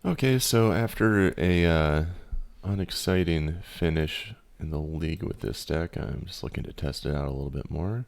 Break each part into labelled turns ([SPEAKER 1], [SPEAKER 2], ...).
[SPEAKER 1] Okay, so after a unexciting finish in the league with this deck, I'm just looking to test it out a little bit more.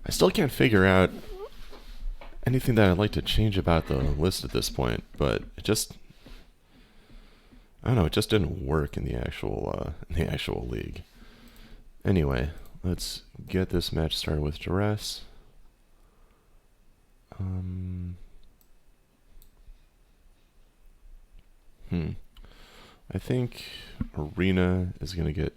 [SPEAKER 1] I still can't figure out anything that I'd like to change about the list at this point, but it just, I don't know, it just didn't work in the actual league. Anyway, let's get this match started with Duress. I think Arena is gonna get.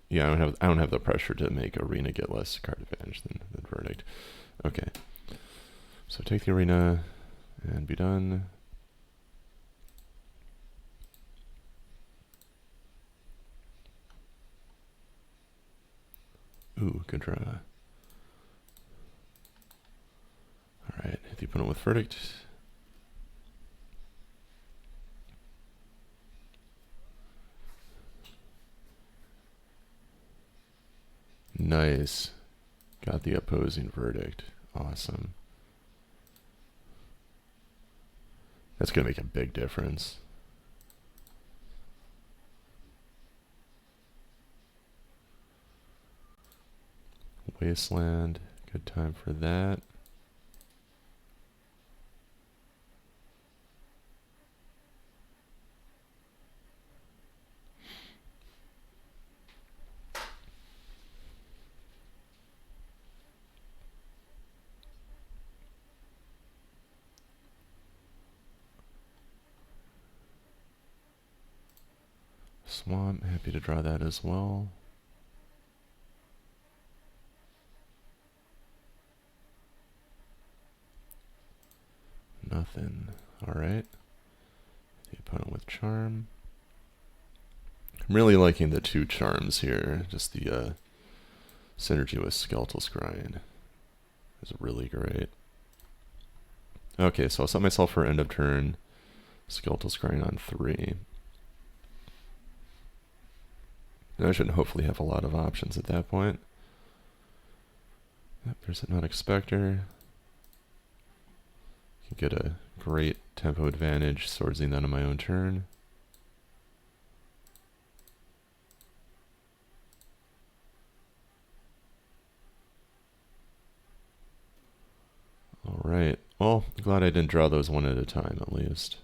[SPEAKER 1] Yeah, I don't have the pressure to make Arena get less card advantage than Verdict. Okay, so take the Arena and be done. Ooh, good draw. Alright, hit the opponent with Verdict. Nice. Got the opposing Verdict. Awesome. That's going to make a big difference. Wasteland. Good time for that. Swamp, happy to draw that as well. Nothing. Alright. The opponent with Charm. I'm really liking the two charms here. Just the synergy with Skeletal Scrying is really great. Okay, so I'll set myself for end of turn. Skeletal Scrying on 3. And I should hopefully have a lot of options at that point. Yep, there's a Hypnotic Spectre. Can get a great tempo advantage, swordsing that on my own turn. Alright, well, glad I didn't draw those one at a time at least.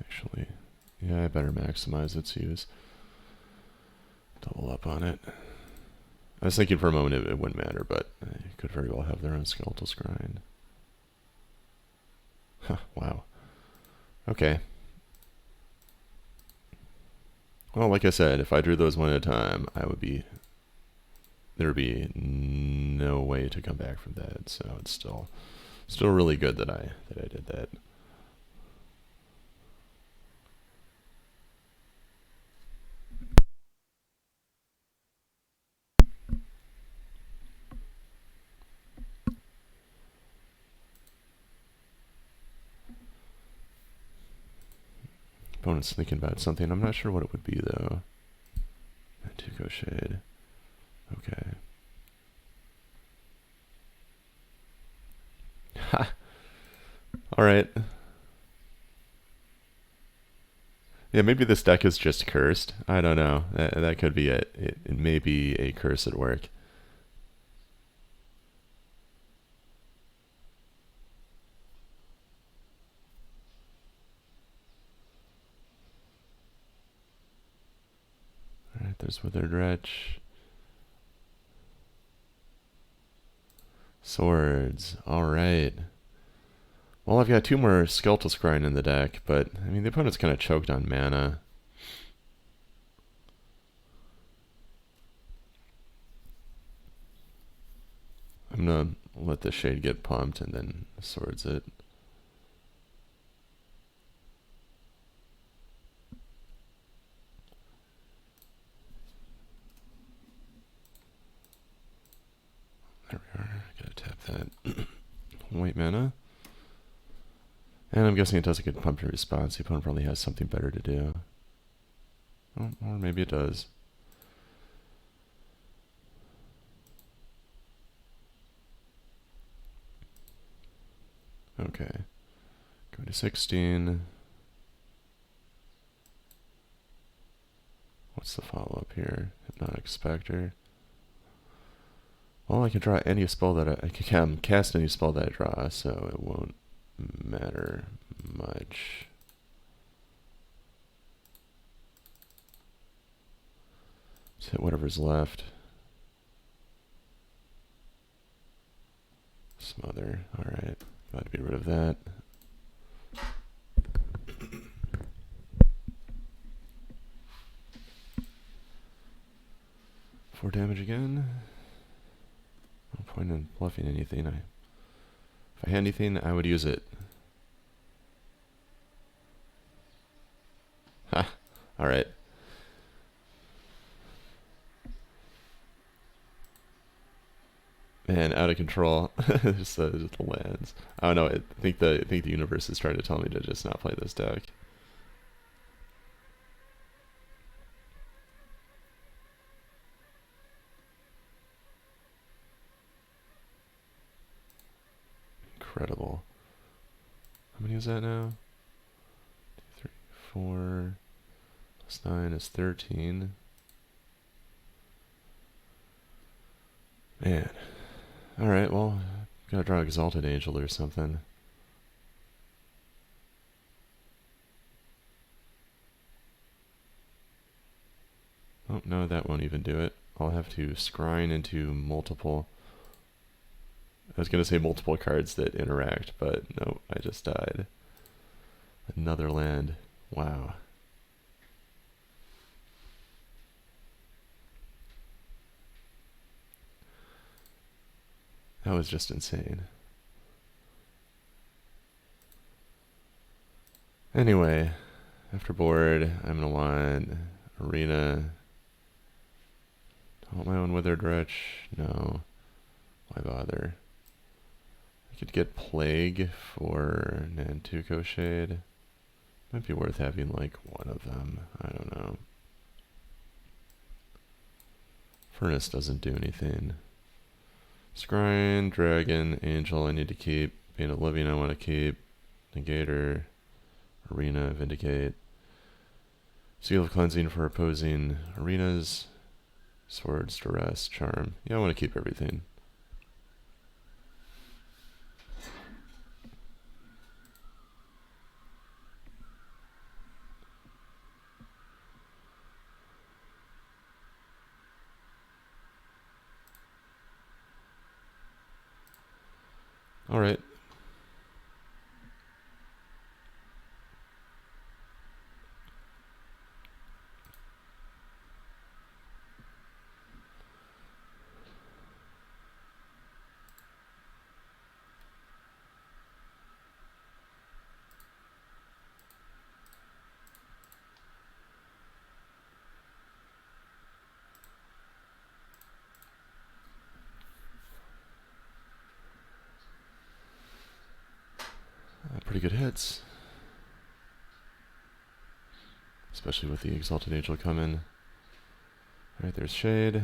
[SPEAKER 1] Actually, yeah, I better maximize its use. Double up on it. I was thinking for a moment it wouldn't matter, but it could very well have their own Skeletal Scrying. Huh, wow. Okay. Well, like I said, if I drew those one at a time, there would be no way to come back from that. So it's still really good that I did that. Opponent's thinking about something. I'm not sure what it would be though. Tuco Shade. Okay. Ha. All right. Yeah, maybe this deck is just cursed. I don't know. That could be it. It may be a curse at work. Alright, there's Withered Wretch. Swords. Alright. Well, I've got two more Skeletal Scrying in the deck, but, I mean, the opponent's kind of choked on mana. I'm gonna let the Shade get pumped and then Swords it. There we are. Gotta tap that. White mana. And I'm guessing it doesn't get pumped in response. The opponent probably has something better to do. Oh, or maybe it does. Okay. Go to 16. What's the follow-up here? Hypnotic Spectre. Well, I can draw any spell that I can cast any spell that I draw, so it won't matter much. Just hit whatever's left. Smother. Alright. Glad to be rid of that. Four damage again. No point in bluffing anything. If I had anything, I would use it. Ha! Alright. Man, out of control. just the lands. I don't know. I think the universe is trying to tell me to just not play this deck. Incredible. How many is that now? 2, 3, 4. Plus 9 is 13. Man. Alright, well, gotta draw Exalted Angel or something. Oh, no, that won't even do it. I'll have to scrying into multiple... I was gonna say multiple cards that interact, but no, I just died. Another land. Wow. That was just insane. Anyway, after board, I'm gonna want Arena. Don't want my own Withered Wretch. No. Why bother? I could get Plague for Nantuko Shade. Might be worth having like one of them. I don't know. Furnace doesn't do anything. Scrying, Dragon, Angel I need to keep. Bane of Living I want to keep. Negator, Arena, Vindicate. Seal of Cleansing for opposing arenas. Swords, Duress, Charm. Yeah, I want to keep everything. Alright. Pretty good hits. Especially with the Exalted Angel coming. Alright, there's Shade.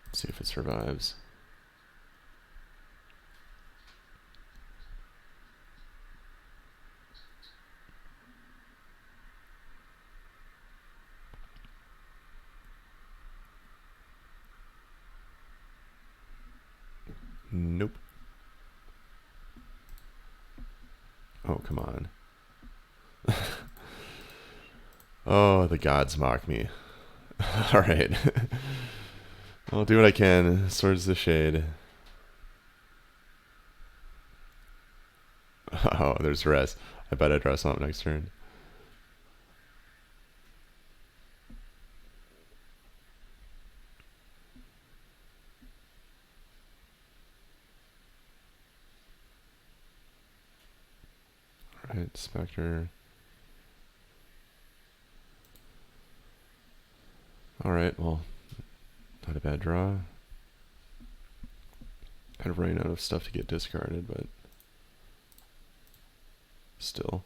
[SPEAKER 1] Let's see if it survives. Nope. Oh, come on. Oh, the gods mock me. Alright. I'll do what I can. Swords the Shade. Oh, there's rest. I bet I draw something next turn. Alright, Spectre. Alright, well, not a bad draw. Kind of running out of stuff to get discarded, but still.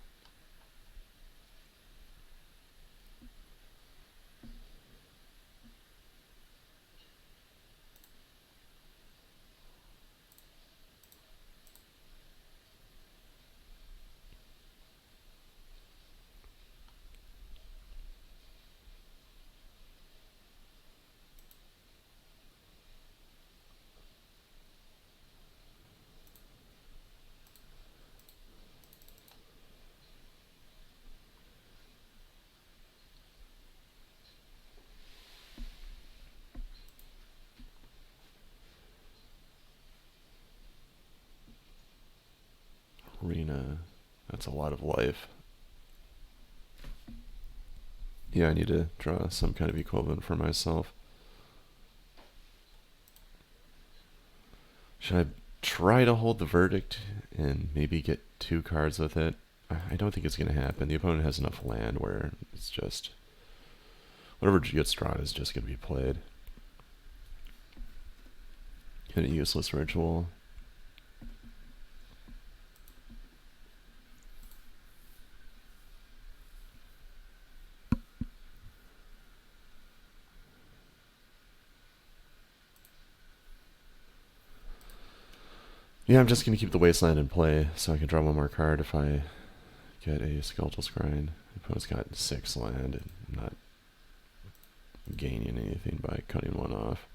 [SPEAKER 1] Arena. That's a lot of life. Yeah, I need to draw some kind of equivalent for myself. Should I try to hold the verdict and maybe get 2 cards with it? I don't think it's going to happen. The opponent has enough land where it's just... whatever gets drawn is just going to be played. Hit a useless ritual. Yeah, I'm just going to keep the Wasteland in play so I can draw 1 more card if I get a Skeletal Scrying. The opponent's got 6 land and I'm not gaining anything by cutting 1 off.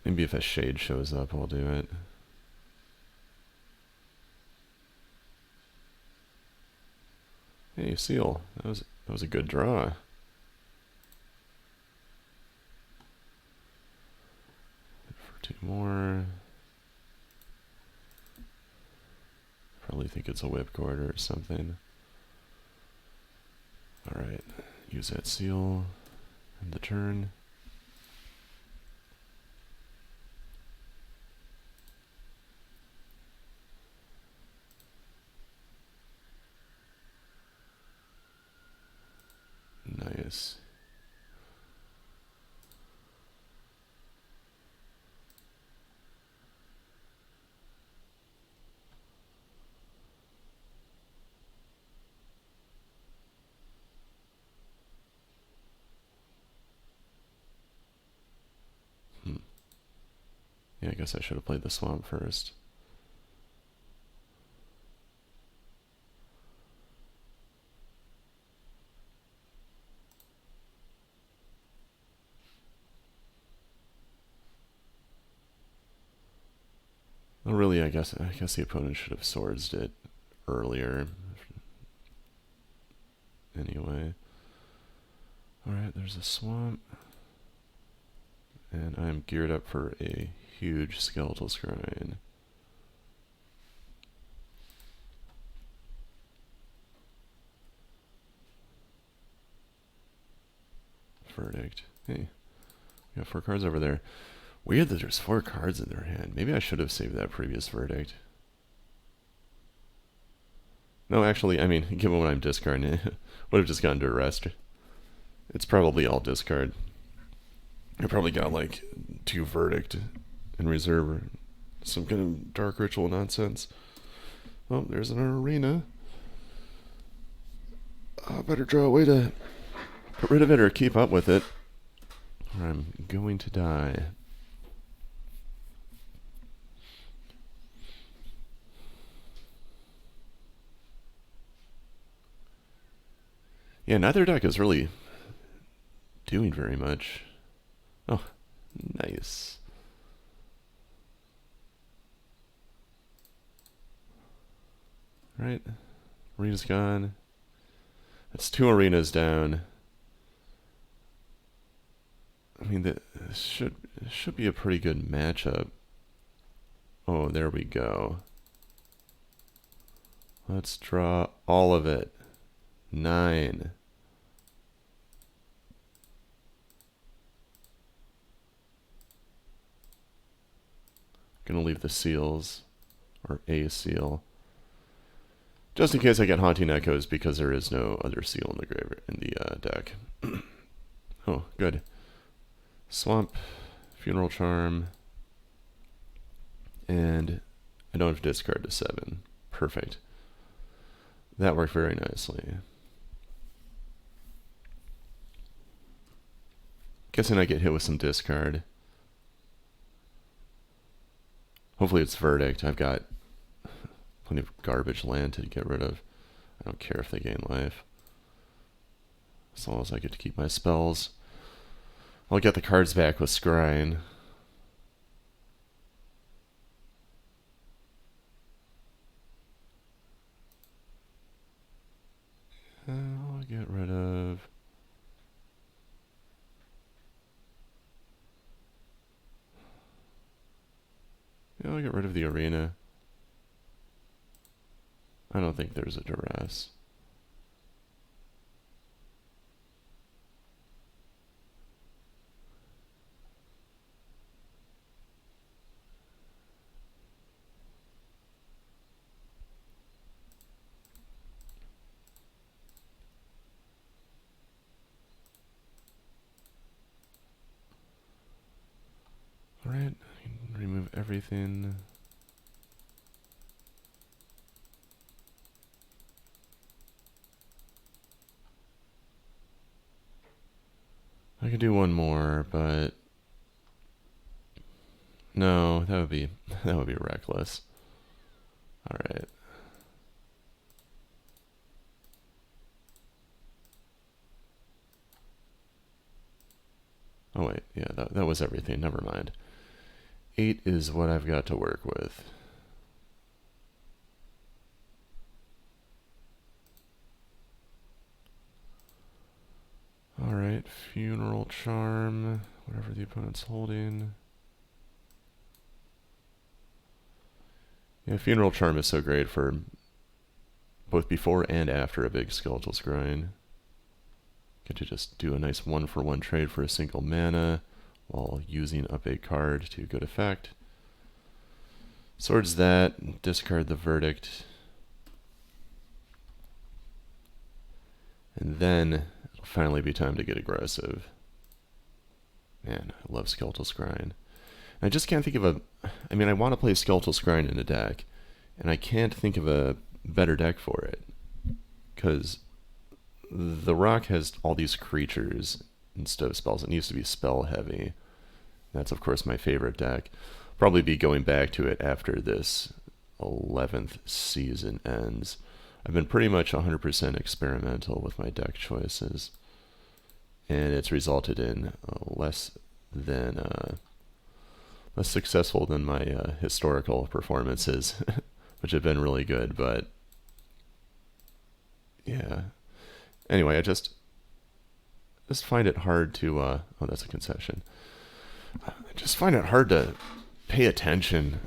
[SPEAKER 1] Maybe if a Shade shows up, I'll do it. Hey, Seal. That was a good draw. For 2 more. Probably think it's a Whipcord or something. Alright, use that Seal end the turn. Nice. Yeah, I guess I should have played the Swamp first. Well, really, I guess the opponent should have swordsed it earlier. Anyway. Alright, there's a Swamp. And I'm geared up for a huge Skeletal Scrying. Verdict. Hey, we got 4 cards over there. Weird that there's 4 cards in their hand. Maybe I should have saved that previous verdict. No, actually, I mean, given what I'm discarding, it would have just gone to rest. It's probably all discard. I probably got like 2 verdict in reserve or some kind of dark ritual nonsense. Oh, there's an arena. Better draw a way to get rid of it or keep up with it, or I'm going to die. Yeah, neither deck is really doing very much. Oh, nice. Right, arena's gone. That's 2 arenas down. I mean, this should be a pretty good matchup. Oh, there we go. Let's draw all of it. 9. Gonna leave the seals, or a seal, just in case I get Haunting Echoes because there is no other seal in the deck. Oh, good. Swamp Funeral Charm. And I don't have to discard to 7. Perfect. That worked very nicely. Guessing I get hit with some discard. Hopefully it's Verdict. I've got plenty of garbage land to get rid of. I don't care if they gain life. As long as I get to keep my spells. I'll get the cards back with Scrying. I'll get rid of... Yeah, I'll get rid of the Arena. I don't think there's a duress. Alright, remove everything. I could do one more, but no, that would be reckless. All right. Oh wait, yeah, that was everything. Never mind. 8 is what I've got to work with. Alright, Funeral Charm, whatever the opponent's holding. Yeah, Funeral Charm is so great for both before and after a big Skeletal Scrying. Get to just do a nice 1-for-1 trade for a single mana while using up a card to good effect. Swords that, discard the Verdict. And then it'll finally be time to get aggressive. Man, I love Skeletal Scrying. I just can't think of a... I mean, I want to play Skeletal Scrying in a deck, and I can't think of a better deck for it. Because the Rock has all these creatures instead of spells. It needs to be spell heavy. That's, of course, my favorite deck. Probably be going back to it after this 11th season ends. I've been pretty much 100% experimental with my deck choices, and it's resulted in less successful than my historical performances, which have been really good. But yeah. Anyway, I just find it hard to. Oh, that's a concession. I just find it hard to pay attention.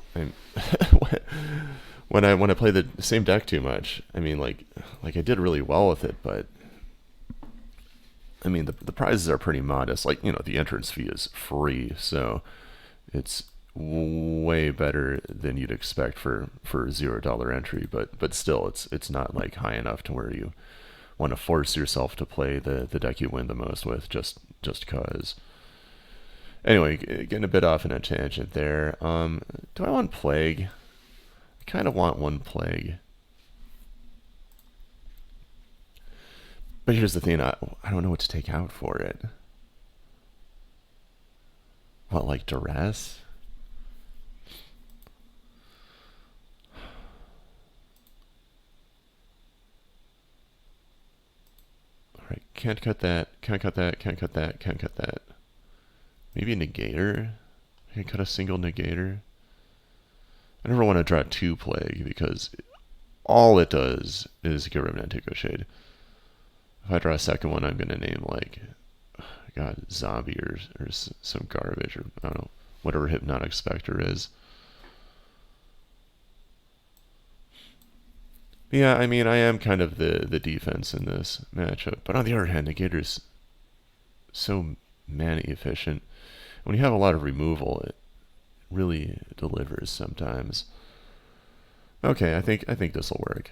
[SPEAKER 1] When I play the same deck too much. I mean, like I did really well with it, but I mean the prizes are pretty modest. Like, you know, the entrance fee is free, so it's way better than you'd expect for $0 entry. But still, it's not like high enough to where you want to force yourself to play the deck you win the most with just cause. Anyway, getting a bit off in a tangent there. Do I want Plague? I kind of want one Plague. But here's the thing, I don't know what to take out for it. What, like Duress? Alright, can't cut that, can't cut that, can't cut that, can't cut that. Maybe a Negator? I can cut a single Negator. I never want to draw 2 Plague because all it does is get rid of Nantico Shade. If I draw a second one, I'm going to name, like, God, Zombie or some garbage, or I don't know, whatever Hypnotic Spectre is. Yeah, I mean, I am kind of the defense in this matchup. But on the other hand, Negator's so mana efficient. When you have a lot of removal, it really delivers sometimes. Okay, I think this will work.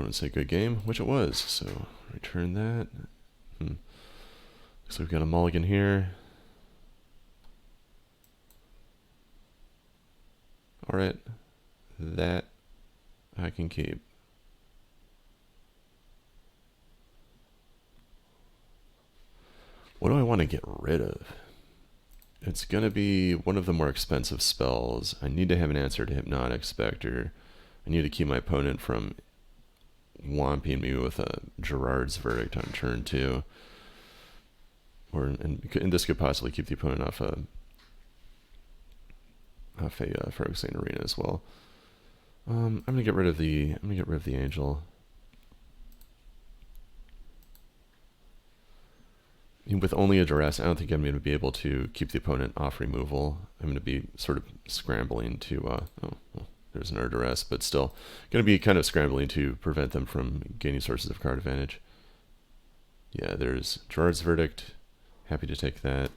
[SPEAKER 1] opponent say good game, which it was. So return that. So we've got a mulligan here. Alright, that I can keep. What do I want to get rid of? It's going to be one of the more expensive spells. I need to have an answer to Hypnotic Spectre. I need to keep my opponent from whomping me with a Gerard's Verdict on turn 2. And this could possibly keep the opponent off a Ferguson Arena as well. I'm gonna get rid of the angel. With only a duress, I don't think I'm going to be able to keep the opponent off removal. I'm going to be sort of scrambling to, oh, well, there's another duress, but still going to be kind of scrambling to prevent them from gaining sources of card advantage. Yeah, there's Gerard's Verdict. Happy to take that.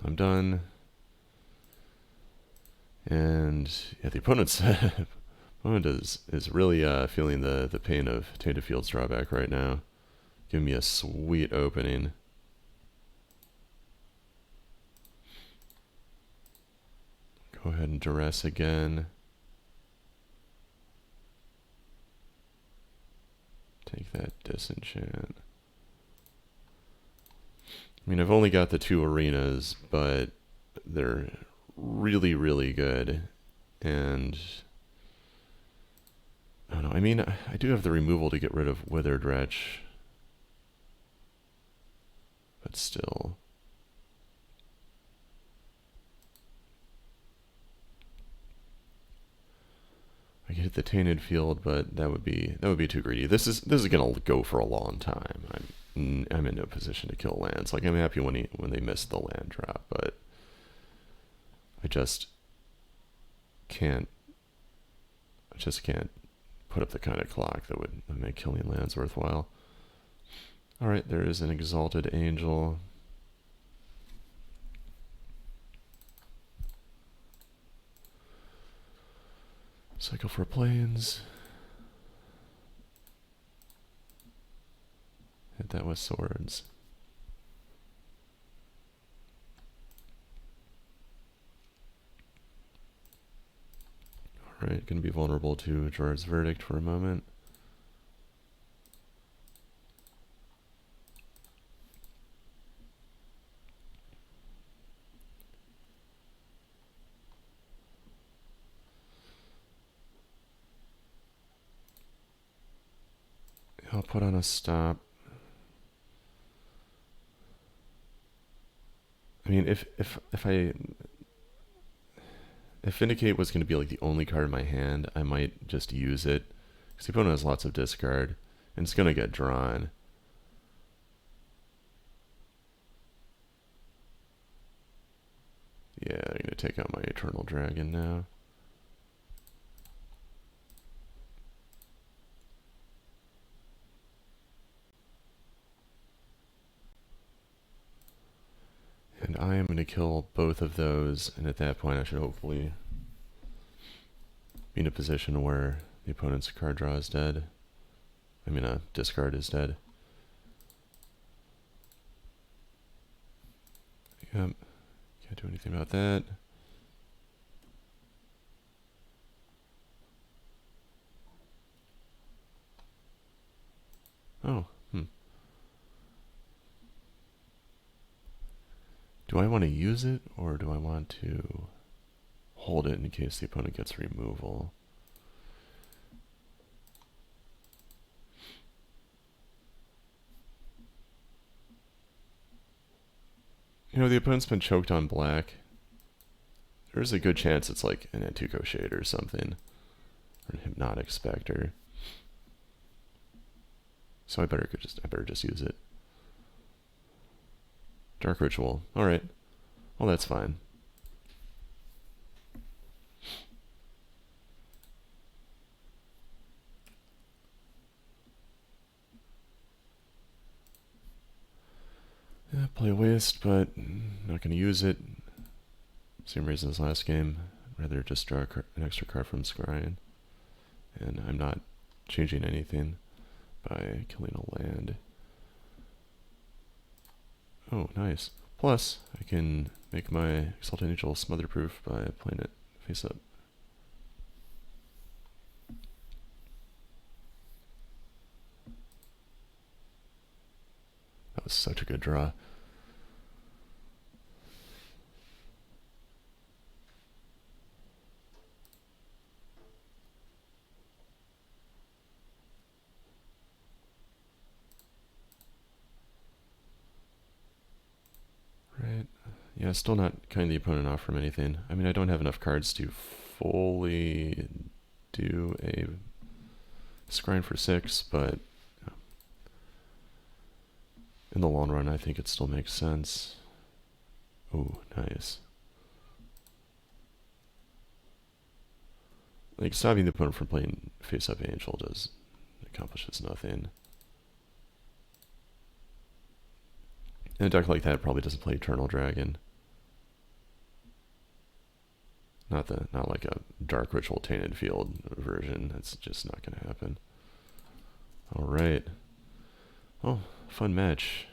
[SPEAKER 1] I'm done. And yeah, the opponent is really feeling the pain of Tainted Field's drawback right now. Give me a sweet opening. Go ahead and duress again. Take that disenchant. I mean, I've only got the 2 arenas, but they're really, really good. And I don't know. I mean, I do have the removal to get rid of Withered Wretch. But still. I could hit the Tainted Field, but that would be too greedy. This is gonna go for a long time. I'm in no position to kill lands. Like, I'm happy when they miss the land drop, but I just can't put up the kind of clock that would make killing lands worthwhile. Alright, there is an Exalted Angel. Cycle for Plains. Hit that with swords. Alright, going to be vulnerable to Gerard's Verdict for a moment. I'll put on a stop. I mean, if Vindicate was going to be like the only card in my hand, I might just use it. Because the opponent has lots of discard, and it's going to get drawn. Yeah, I'm going to take out my Eternal Dragon now. And I am going to kill both of those, and at that point I should hopefully be in a position where the opponent's card draw is dead. I mean, discard is dead. Yep, can't do anything about that. Oh, Do I want to use it, or do I want to hold it in case the opponent gets removal? You know, the opponent's been choked on black. There's a good chance it's like an Antuco Shade or something. Or an Hypnotic Spectre. So I better just use it. Dark Ritual. Alright. Well, that's fine. Yeah, play a waste, but not going to use it. Same reason as last game. I'd rather just draw an extra card from Scrying. And I'm not changing anything by killing a land. Oh, nice. Plus, I can make my Exalted Angel smother-proof by playing it face up. That was such a good draw. Right. Yeah, still not cutting the opponent off from anything. I mean, I don't have enough cards to fully do a scrying for 6, but in the long run, I think it still makes sense. Oh, nice. Like, stopping the opponent from playing face-up Angel accomplishes nothing. And a deck like that probably doesn't play Eternal Dragon. Not like a Dark Ritual Tainted Field version. That's just not going to happen. All right. Oh, fun match.